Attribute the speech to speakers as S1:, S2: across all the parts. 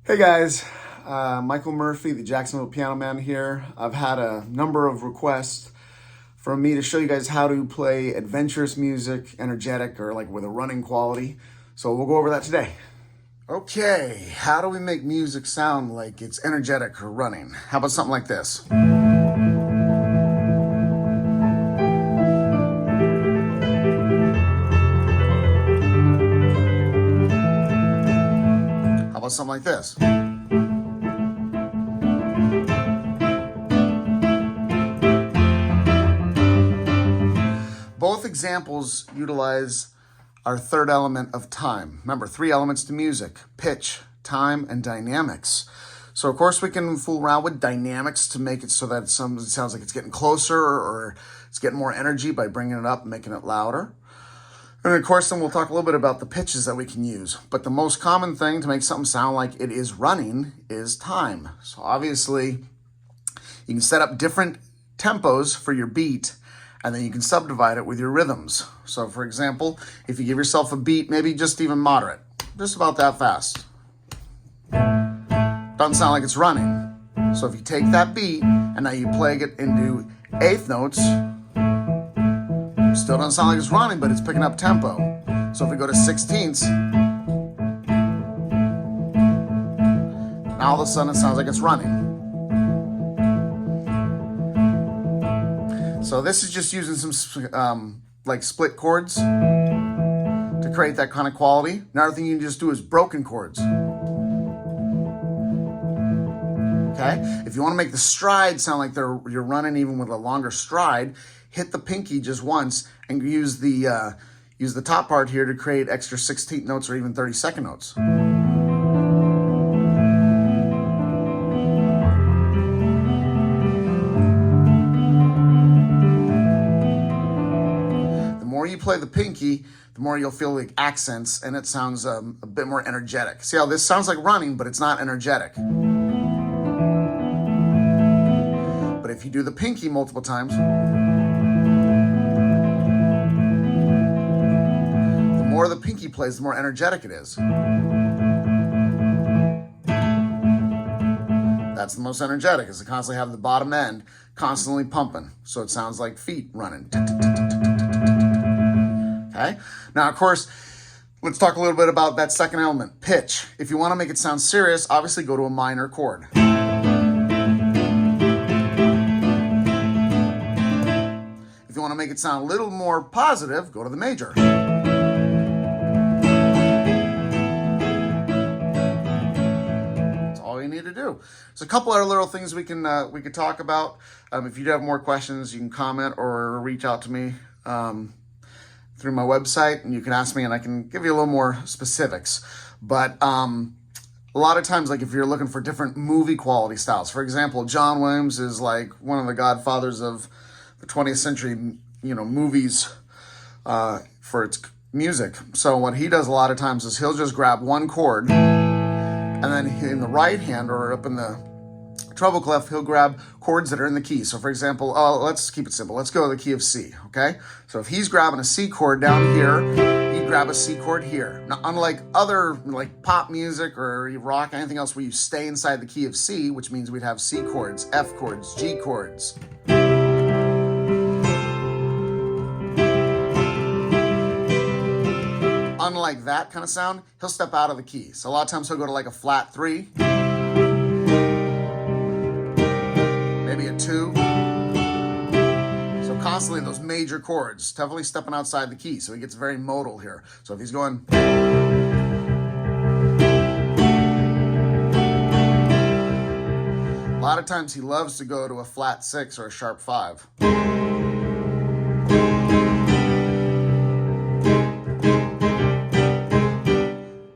S1: Hey guys, Michael Murphy, the Jacksonville Piano Man here. I've had a number of requests from me to show you guys how to play adventurous music, energetic, or like with a running quality. So we'll go over that today. Okay, how do we make music sound like it's energetic or running? How about something like this? How about something like this? Both examples utilize our third element of time. Remember, three elements to music: pitch, time, and dynamics. So of course we can fool around with dynamics to make it so that it sounds like it's getting closer or it's getting more energy by bringing it up and making it louder. And of course, then we'll talk a little bit about the pitches that we can use. But the most common thing to make something sound like it is running is time. So obviously, you can set up different tempos for your beat, and then you can subdivide it with your rhythms. So for example, if you give yourself a beat, maybe just even moderate, just about that fast. Doesn't sound like it's running. So if you take that beat, and now you play it into eighth notes, still doesn't sound like it's running, but it's picking up tempo. So if we go to 16ths, now all of a sudden it sounds like it's running. So this is just using some like split chords to create that kind of quality. Another thing you can just do is broken chords. Okay? If you want to make the stride sound like you're running even with a longer stride, hit the pinky just once and use the top part here to create extra 16th notes or even 32nd notes. The more you play the pinky, the more you'll feel like accents, and it sounds a bit more energetic. See how this sounds like running, but it's not energetic. But if you do the pinky multiple times, the more the pinky plays, the more energetic it is. That's the most energetic, is to constantly have the bottom end constantly pumping. So it sounds like feet running. Okay? Now, of course, let's talk a little bit about that second element, pitch. If you want to make it sound serious, obviously go to a minor chord. If you want to make it sound a little more positive, go to the major. That's all you need to do. There's a couple other little things we could talk about. If you do have more questions, you can comment or reach out to me through my website, and you can ask me and I can give you a little more specifics. But a lot of times, like if you're looking for different movie quality styles, for example, John Williams is like one of the godfathers of the 20th century, movies for its music. So what he does a lot of times is he'll just grab one chord, and then in the right hand or up in the treble clef, he'll grab chords that are in the key. So for example, let's keep it simple. Let's go to the key of C, okay? So if he's grabbing a C chord down here, he'd grab a C chord here. Now, unlike other like pop music or rock, anything else where you stay inside the key of C, which means we'd have C chords, F chords, G chords. Unlike that kind of sound, he'll step out of the key. So a lot of times he'll go to like a flat 3, maybe a 2. So constantly those major chords, definitely stepping outside the key. So he gets very modal here. So if he's going, a lot of times he loves to go to a flat 6 or a sharp 5.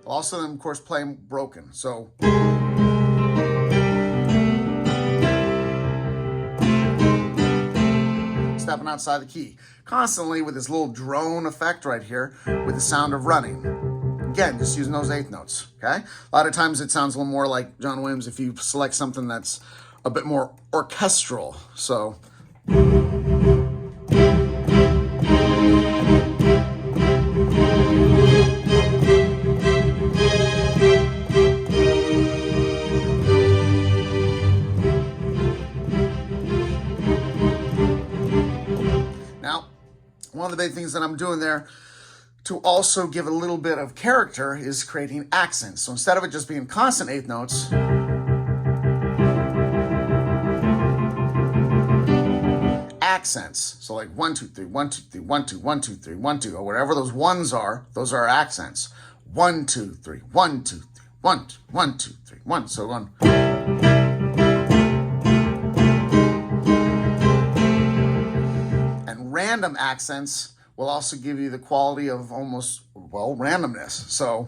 S1: Also, of course, playing broken. So stepping outside the key. Constantly with this little drone effect right here with the sound of running. Again, just using those eighth notes, okay? A lot of times it sounds a little more like John Williams if you select something that's a bit more orchestral. So the things that I'm doing there to also give a little bit of character is creating accents. So instead of it just being constant eighth notes, accents. So like 1, 2, 3, 1, 2, 3, 1, 2, 1, 2, 3, 1, 2, or whatever those ones are, those are accents. 1, 2, 3, 1, 2, 3, 1, 2, 1, 2, 3, 1. So on. And random accents will also give you the quality of almost, well, randomness. So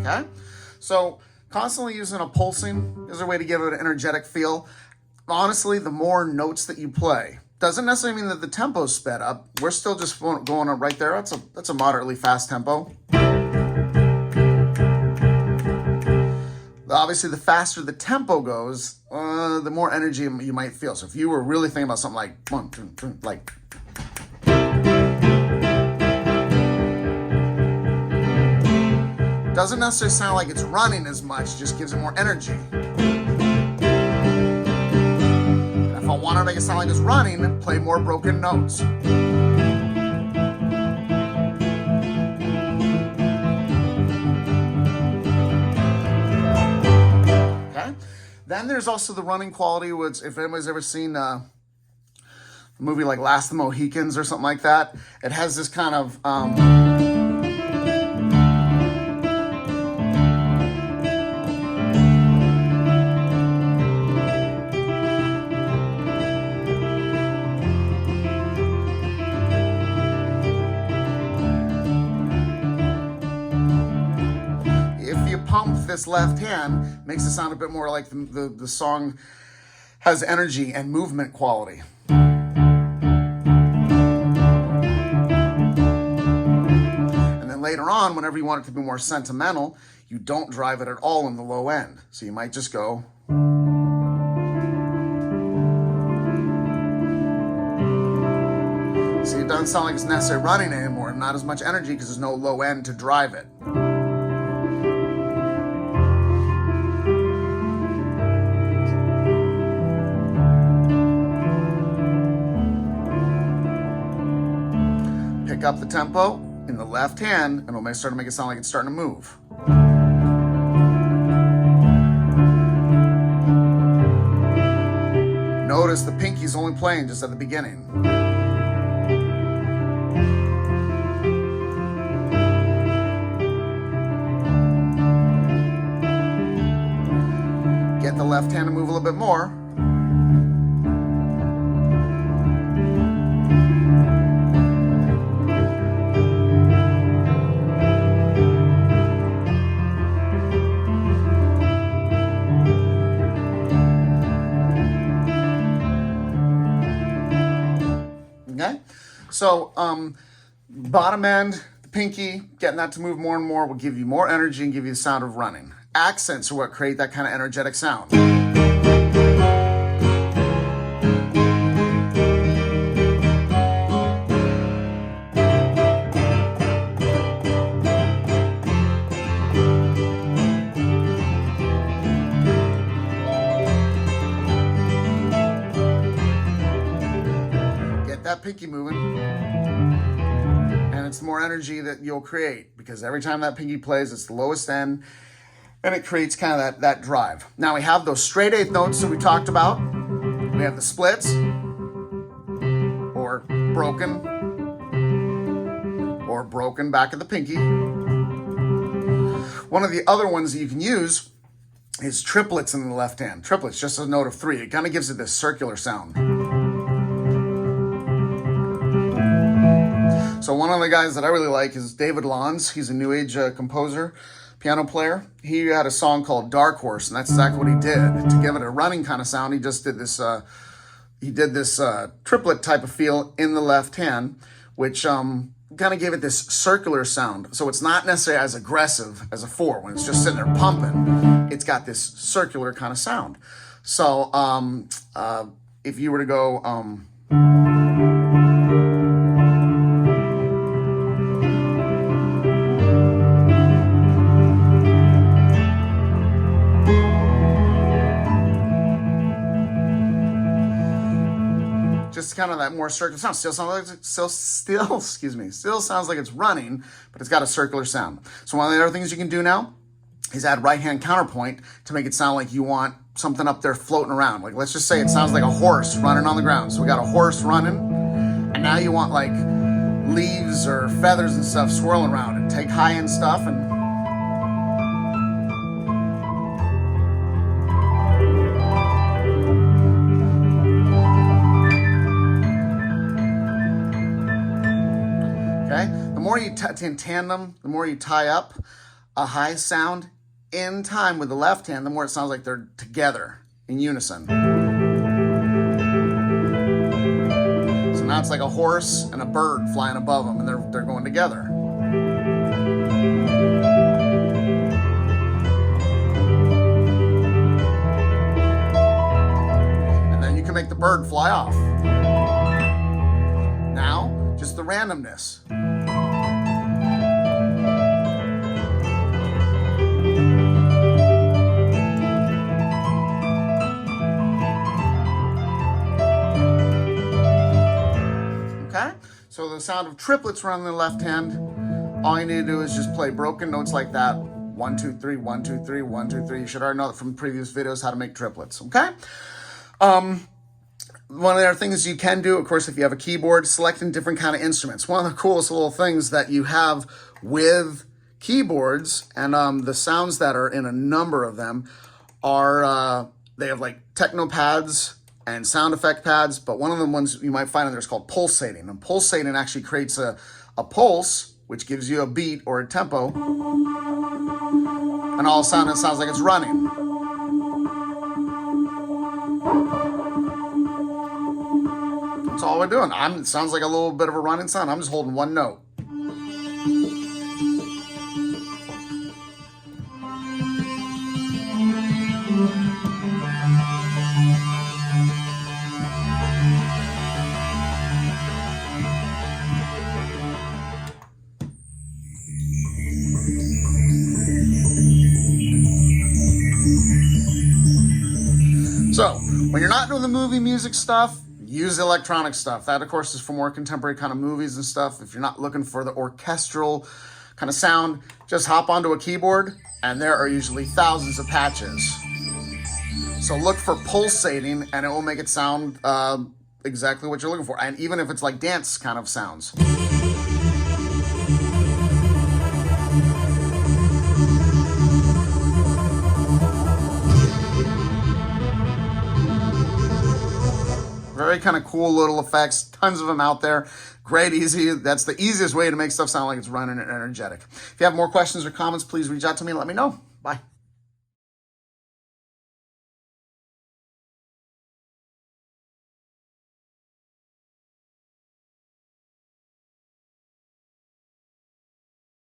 S1: okay, so constantly using a pulsing is a way to give it an energetic feel. Honestly, the more notes that you play doesn't necessarily mean that the tempo's sped up. We're still just going up right there. That's a moderately fast tempo. Obviously, the faster the tempo goes, the more energy you might feel. So if you were really thinking about something like 1, 2, 3, like, doesn't necessarily sound like it's running as much, just gives it more energy. And if I want to make it sound like it's running, play more broken notes. Then there's also the running quality, which if anybody's ever seen a movie like Last of the Mohicans or something like that, it has this kind of pump this left hand, makes it sound a bit more like the song has energy and movement quality. And then later on, whenever you want it to be more sentimental, you don't drive it at all in the low end. So you might just go. See, it doesn't sound like it's necessarily running anymore, not as much energy because there's no low end to drive it. Pick up the tempo in the left hand, and it'll start to make it sound like it's starting to move. Notice the pinky's only playing just at the beginning. Get the left hand to move a little bit more. Okay, so bottom end, the pinky, getting that to move more and more will give you more energy and give you the sound of running. Accents are what create that kind of energetic sound. That pinky moving, and it's more energy that you'll create because every time that pinky plays, it's the lowest end, and it creates kind of that drive. Now we have those straight eighth notes that we talked about. We have the splits, or broken back at the pinky. One of the other ones that you can use is triplets in the left hand. Triplets, just a note of 3. It kind of gives it this circular sound. So one of the guys that I really like is David Lanz. He's a new age composer, piano player. He had a song called Dark Horse, and that's exactly what he did. To give it a running kind of sound, he just did this triplet type of feel in the left hand, which kind of gave it this circular sound. So it's not necessarily as aggressive as a 4 when it's just sitting there pumping. It's got this circular kind of sound. So if you were to go... just kind of that more circular sound. Still sounds like still sounds like it's running, but it's got a circular sound. So one of the other things you can do now is add right-hand counterpoint to make it sound like you want something up there floating around. Like, let's just say it sounds like a horse running on the ground. So we got a horse running, and now you want like leaves or feathers and stuff swirling around, and take high-end stuff and the more you in tandem, the more you tie up a high sound in time with the left hand, the more it sounds like they're together in unison. So now it's like a horse and a bird flying above them, and they're going together. And then you can make the bird fly off. Now, just the randomness. So the sound of triplets run on the left hand, all you need to do is just play broken notes like that. 1, 2, 3, 1, 2, 3, 1, 2, 3. You should already know that from previous videos how to make triplets, okay? One of the other things you can do, of course, if you have a keyboard, selecting different kind of instruments. One of the coolest little things that you have with keyboards, and the sounds that are in a number of them are, they have like techno pads and sound effect pads, but one of the ones you might find in there is called pulsating. And pulsating actually creates a pulse, which gives you a beat or a tempo, and all of a sudden it sounds like it's running. That's all we're doing. It sounds like a little bit of a running sound. I'm just holding one note. So, when you're not doing the movie music stuff, use the electronic stuff. That, of course, is for more contemporary kind of movies and stuff. If you're not looking for the orchestral kind of sound, just hop onto a keyboard, and there are usually thousands of patches. So look for pulsating, and it will make it sound exactly what you're looking for. And even if it's like dance kind of sounds. Very kind of cool little effects, tons of them out there. Great, easy. That's the easiest way to make stuff sound like it's running and energetic. If you have more questions or comments, please reach out to me and let me know. Bye.